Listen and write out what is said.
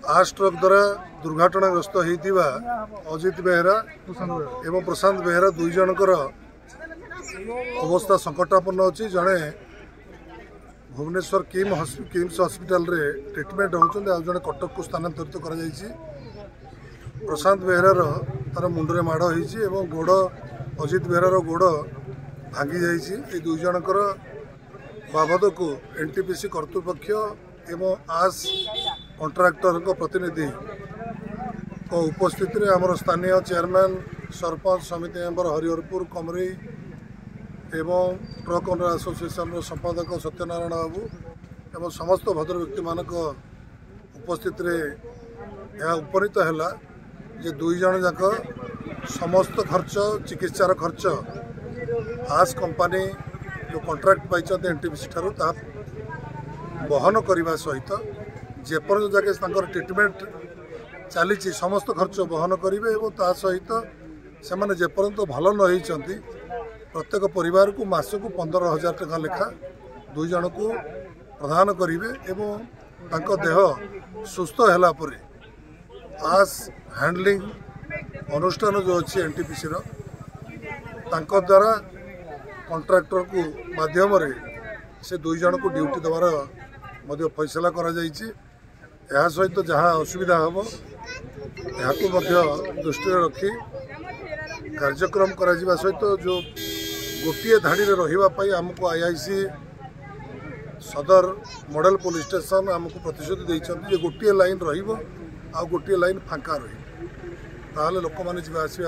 आश ट्रक द्वारा दुर्घटनाग्रस्त होता अजित बेहेरा एवं प्रशांत बेहेरा दुई जनकर अवस्था संकटापन्न अच्छी जड़े भुवनेश्वर किम्स हॉस्पिटल रे ट्रिटमेंट होउछन आ जड़े कटक को स्थानांतरित करा जायछि। प्रशांत बेहेरार तार मुंडरे माड़ होइछि एवं गोड़ अजित बेहेरार गोड़ भांगी जाइछि। ए दुई जनकर बाबद को एनटीपीसी कर्तृपक्ष एवं आस कॉन्ट्रैक्टर को प्रतिनिधि को उपस्थिति रे आमर स्थानीय चेयरमैन सरपंच समिति मेंबर हरिहरपुर कमरी एवं ट्रक ओनर एसोसिएशन संपादक सत्यनारायण बाबू एवं समस्त भद्र व्यक्ति मानक उपस्थिति रे यह उपनीत है जे दुई जन जाक समस्त खर्च चिकित्सार खर्च आस कंपनी जो कॉन्ट्रैक्ट पाई एनटीपीसी ठारू बहन करने सहित जेपर्यंत जाके ट्रिटमेंट चली समस्त खर्च बहन करेंगे और ता सहित से मैंने जेपर्यंत भल न होती प्रत्येक परिवार को मासक 15,000 टका लेखा दुई जन को प्रदान करेंगे एवं देह सुस्थ है आस हैंडलिंग अनुष्ठान जो अच्छी एनटीपीसी द्वारा कॉन्ट्रैक्टर को माध्यम से दुई जन को ड्यूटी देवार फैसला करा सहित जहाँ असुविधा हम यहाँ दृष्टि रखी कार्यक्रम करा सहित जो गोटे धाड़ी रही आमको आईआईसी सदर मॉडल पुलिस स्टेशन आमको प्रतिश्रुति देते गोटे लाइन रोटे लाइन फांका रही लोक मैंने जावास